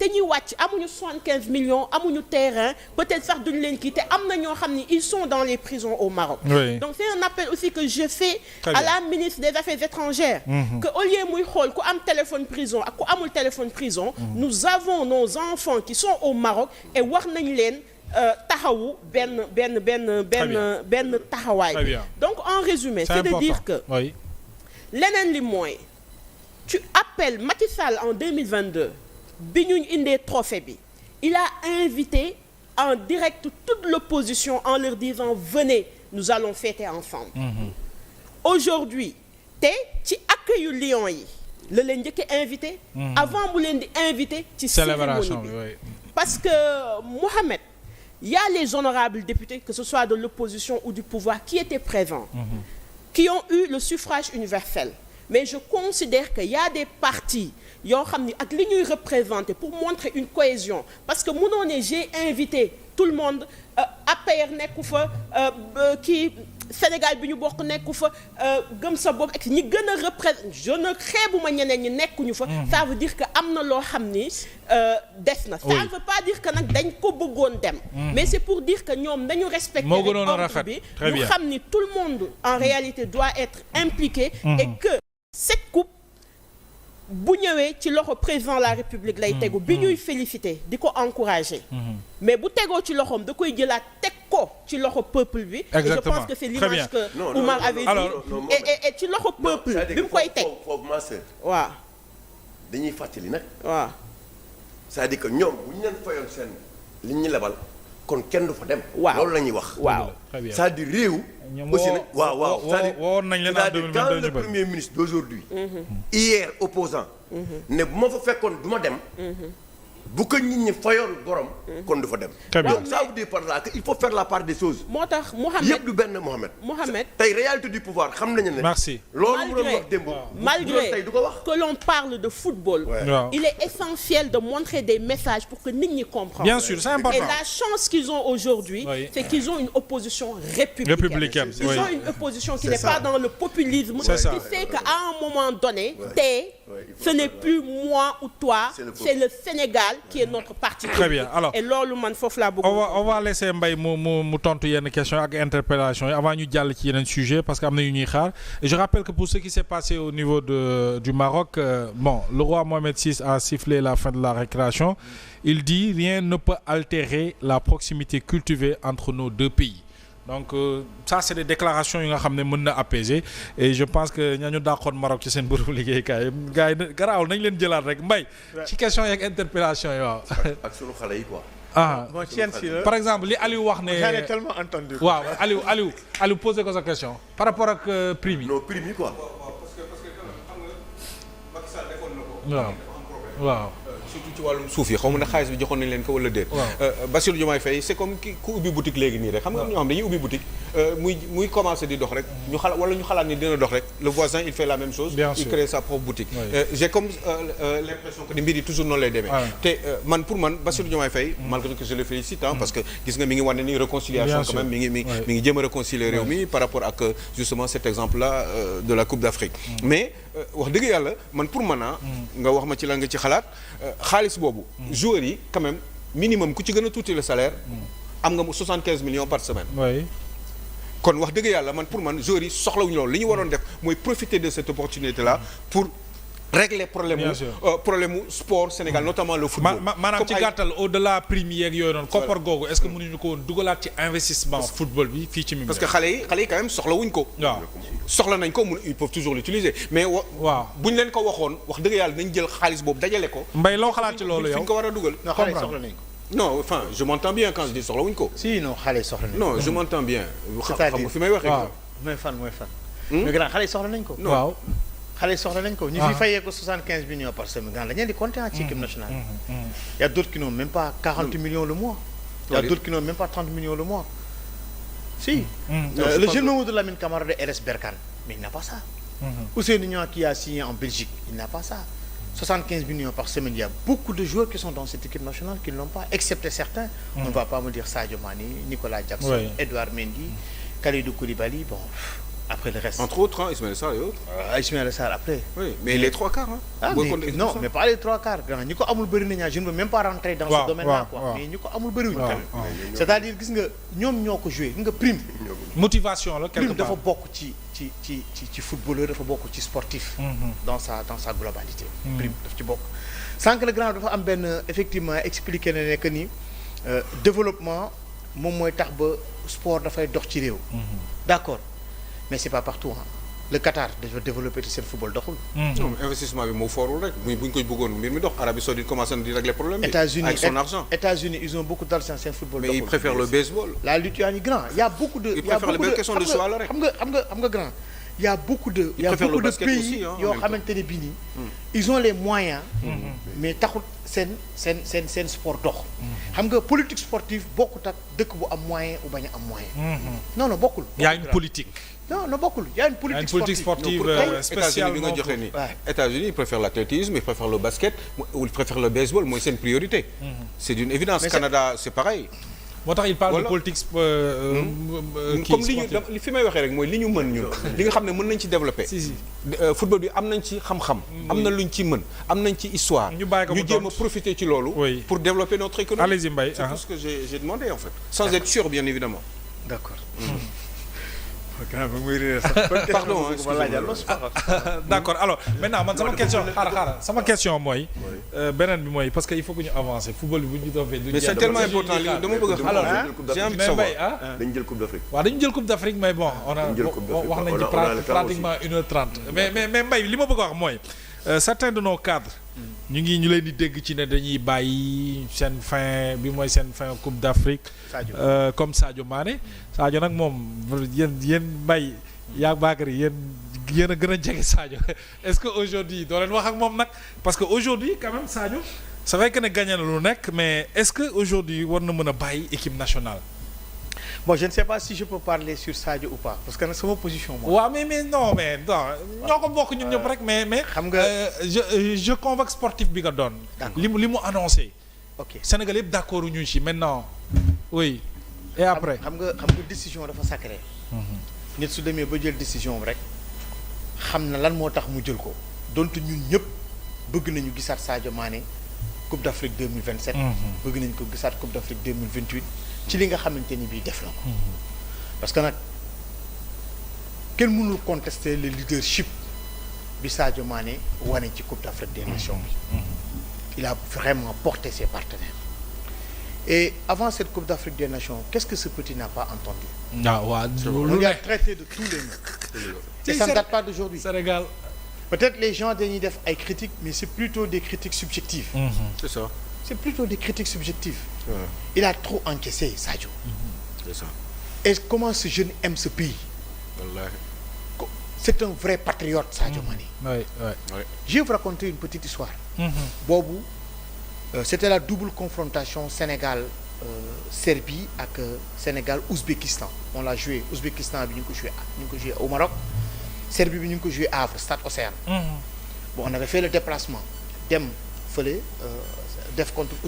dañuy wàcc amuñu 75 millions amuñu terrain peut-être sax duñu leen kii te am na ñoo xam ni ils sont dans les prisons au Maroc. Oui. Donc c'est un appel aussi que je fais à la ministre des Affaires étrangères. Que au lieu muy xool ku am téléphone prison ak ku amul téléphone prison. Nous avons nos enfants qui sont au Maroc et wax nañ leen. Taxawu benn taxawaay. Donc en résumé c'est de dire que leneen li mooy tu appelles Macky Sall en 2022 bi ñu indee trophée bi il a invité en direct toute l'opposition en leur disant venez nous allons fêter ensemble. Aujourd'hui te ci accueil Lions yi la leen njëkk invité. avant bu leen di invité ci cérémonie bi parce que Mohamed il y a les honorables députés que ce soit de l'opposition ou du pouvoir qui étaient présents qui ont eu le suffrage universel mais je considère que y a des partis yoo xam ni ak li ñuy représenter pour montrer une cohésion parce que mënoo ne j'ai invité tout le monde APR nekku fa kii Sénégal bi ñu bokk nekku fa gëm sa bopp ak ñi gën a représenter je ne xeebuma ñeneen ñi nekkuñu fa ça veut dire que am na loo xam ni des na ça ne veut pas dire que nag dañ ko bëggoon dem mais c'est pour dire que ñoom dañu respecter ordre bi ñu xam ni tout le monde en réalité doit être impliqué et que cette coupe bu ñëwee ci loxo président de la République lay tegu bi ñuy féliciter di ko encourager mais bu tegoo ci loxoom da koy jëlaat teg ko ci loxo peuple bi et je pense que c'est l'image que Oumar avait dit et ci loxo peuple bi mu koy teg foofu ma sœur waaw dañuy fàttali nag waaw c'est-à-dire que ñoom bu ñu leen fayoon seen li ñu lebal kon kenn du fa dem loolu la ñuy wax waaw c'est-à-dire réew aussi nag waaw c'est-à-dire woon nañ leen c'est-à-dire quand le premier ministre d'aujourd'hui hier opposant ne bu ma fa fekkoon du ma dem bu ko nit ñi fayoon borom kon du fa dem donc ça veut dire par là que il faut faire la part des choses moo tax Mohamed yëpp du benn Mohamed tey réalité du pouvoir xam nañu ne merci loolu mu doon wax démb malgré tey du ko wax que l'on parle de football il est essentiel de montrer des messages pour que nit ñi comprennent bien sûr c'est important et la chance qu'ils ont aujourd'hui c'est qu'ils ont une opposition républicaine ils ont une opposition qui n'est pas dans le populisme qui fait qu'à un moment donné ce n'est plus moi ou toi c'est le Sénégal qui est notre parti très bien alors et loolu man foofu laa bëgg on va laisser Mbaye mu tontu yenn question ak interpellation yi avant ñu jàll ci yeneen sujet parce que am na yu ñuy xaar et je rappelle que pour ce qui s'est passé au niveau du Maroc le roi Mohamed VI a sifflé la fin de la récréation il dit rien ne peut altérer la proximité cultivée entre nos deux pays donc ça c'est des déclarations yi nga xam ne mën na apaiser et je pense que ñañu dàqoon Maroc ci seen bërëbu liggéeykaay gars yi garaawul nañ leen jëlaat rek Mbaye ci question yeeg interpellation yi waaw ak sunu xale yi quoi par exemple li Aliou wax ne j'en ai tellement entendu waaw Aliou posé ko sa question par rapport ak prime yi non prime yi quoi parce que xam nga Macky Sall defoon na ko waaw surtout ci wàllum suuf yi xaw ma ne xaalis bi joxoon nañ leen ko wala déet Bassirou Diomaye Faye c'est comme ku ubbi boutique léegi nii rek xam nga ñoo xam dañuy ubbi boutique muy commencer di dox rek ñu xalaat ni dina dox rek le voisin il fait la même chose il crée sa propre boutique j'ai comme l'impression que ni mbir yi toujours noonu lay demee te man pour man Bassirou Diomaye Faye malgré que je le félicite parce que gis nga mi ngi wane ni réconciliation quand même mi ngi jéem a réconcilier réew mi par rapport ak justement cet exemple là de la Coupe d'Afrique mais wax dëgg yàlla man pour man nga wax ma ci la nga ci xalaat xaalis boobu joueurs yi quand même minimum ku ci gën a tuuti le salaire am nga 75 millions par semaine kon wax dëgg yàlla man pour man joueurs yi soxlawuñu loolu li ñu waroon def mooy profiter de cette opportunité là pour régler problème mu sport Sénégal notamment le football maanaam ci gàttal au-delà prime yeeg yooyu noonu koppar googu est-ce que mënuñu ko woon dugalaat ci investissement football bi fii ci parce que xale yi quand même soxlawuñ ko soxla nañ ko ils peuvent toujours l'utiliser mais buñ leen ko waxoon wax dëgg yàlla nañ jël xaalis boobu dajale ko Mbaye loo xalaat ci loolu yow fi ñu ko war a dugal xale soxla nañ ko non enfin je m'entends bien quand je dis soxlawuñ ko si non xale soxla nañ ko non je m'entends bien xam nga fi may waxee mooy fan mais grand xale soxla nañ ko waaw xale soxla nañ ko ñu fi fayee ko 75 millions par semaine grand dañu leen di compter ci équipe nationale il y a d'autres qui n'ont même pas 40 millions le mois il y a d'autres qui n'ont même pas 30 millions le mois si le jeune Mamadou Lamine Camara de RS Berkane mais il n'a pas ça Ousseynou Niang qui a signé en Belgique il n'a pas ça 75 millions par semaine il y a beaucoup de joueurs qui sont dans cette équipe nationale qui ne l'ont pas excepté certains on ne va pas me dire Sadio Mané Nicolas Jackson Edouard Mendy Kalidou Koulibaly bon après le reste. Entre autres, Ismaël Sarr et autres. Ismaël Sarr après. Oui, mais les trois quarts. Non, mais pas les trois quarts. ñi ko amul bëri nañu je ne veux même pas rentrer dans ce domaine-là quoi. Mais ñi ko amul bëriwuñu tamit. c'est-à-dire gis nga ñoom ñoo ko joué gis nga prime. motivation la quelque part. prime dafa bokk ci footballeur dafa bokk ci sportif. dans sa globalité. prime daf ci bokk. sànq le grand dafa am benn effectivement expliqué na ne que ni développement moom mooy tax ba sport dafay dox ci réew. d'accord mais c'est pas partout le Qatar dafa développé ci seen football doxul. non investissement bi moo foorul rek bu ñu ko bëggoon mbir mi dox Arabie Saoudite commencé na di régler problème bi. États-Unis avec son argent. États-Unis ils ont beaucoup d'argent seen football. mais ils préfèrent le baseball. la Lituanie grand il y a beaucoup de. ils préfèrent le question de choix la rek. xam nga grand. il y a beaucoup de pays yoo xamante ne bii nii. ils ont les moyens. mais taxul seen sport dox. xam nga politique sportive bokkut ak dëkk bu am moyen ou bañ a am moyen. non bokkul. y a une politique. non bokkul y a une politique sportive spéciale bi nga joxe nii. États-Unis ils préfèrent l'athlétisme ils préfèrent le basket ou ils préfèrent le baseball mooy seen priorité. c'est d'une évidence. Canada c'est pareil. moo tax il parle de politique comme li fi may waxee rek mooy li ñu mën ñun li nga xam ne mën nañ ci développer. football bi am nañ ci xam-xam. am na luñ ci mën am nañ ci histoire. ñu jéem a profiter ci loolu. pour développer notre économie. Allez-y Mbaye. c'est tout ce que j'ai demandé en fait. sans être sûr bien évidemment. d'accord. pardon d'accord alors maintenant man sama question xaaral sama question mooy. beneen bi mooy parce que il faut que ñu avancer football bi bu ñu doon mais c'est tellement important li dama bëgg a xam. alors j'ai envie de savoir dañu jël coupe d'Afrique. waaw dañu jël coupe d'Afrique mais bon on a wax nañ ci pratiquement 1h30 mais Mbaye li ma bëgg a wax mooy certains de nos cadres. ñu leen di dégg ci ne dañuy bàyyi seen fin bi mooy seen fin coupe d'Afrique. comme Sadio Mané. Sadio nag moom yéen Mbaye yaa Bakary yéen a gën a jege Sadio est-ce que aujourd'hui doo leen wax ak moom nag parce que aujourd'hui quand même Sadio c'est vrai que ne gagné na lu nekk mais est-ce que aujourd'hui war na mën a bàyyi équipe nationale. Bon, je ne sais pas si je peux parler sur Sadio ou pas parce que nag sama position moom. waaw mais non ñoo ko bokk ñun ñëpp rek mais xam nga je convoque sportif bi nga doon. li mu annoncé. ok Sénégal yëpp d'accord ñu ci maintenant. oui et après. xam nga décision dafa sacré. nit su demee ba jël décision rek xam na lan moo tax mu jël ko donte ñun ñëpp bëgg nañu gisaat Sadio Mané Coupe d'Afrique 2027. bëgg nañu ko gisaat Coupe d'Afrique 2028. ci li nga xamante ni bii def na ko. parce que nag kenn mënul contester le leadership bi Sadio Mané wane ci Coupe d'Afrique des Nations bi. il a vraiment porté ses partenaires. et avant cette Coupe d'Afrique des Nations qu'est-ce que ce petit n'a pas entendu. On lui a traité de tous les noms. et ça ne date pas d'aujourd'hui. Sénégal. peut-être les gens dañuy def ay critiques mais c'est plutôt des critiques subjectives. c'est ça. c'est plutôt des critiques subjectives. Il a trop encaissé Sadio. c'est ça. Et comment ce jeune aime ce pays. Wallahi. C'est un vrai patriote Sadio Mané. oui. Je vais vous raconter une petite histoire. boobu c'était la double confrontation Sénégal Serbie ak Sénégal Ouzbékistan on l'a joué Ouzbékistan bi ñu ngi ko joué au Maroc Serbie bi ñu ngi ko joué à Havre Stade Océane. Bon on avait fait le déplacement dem fële def contre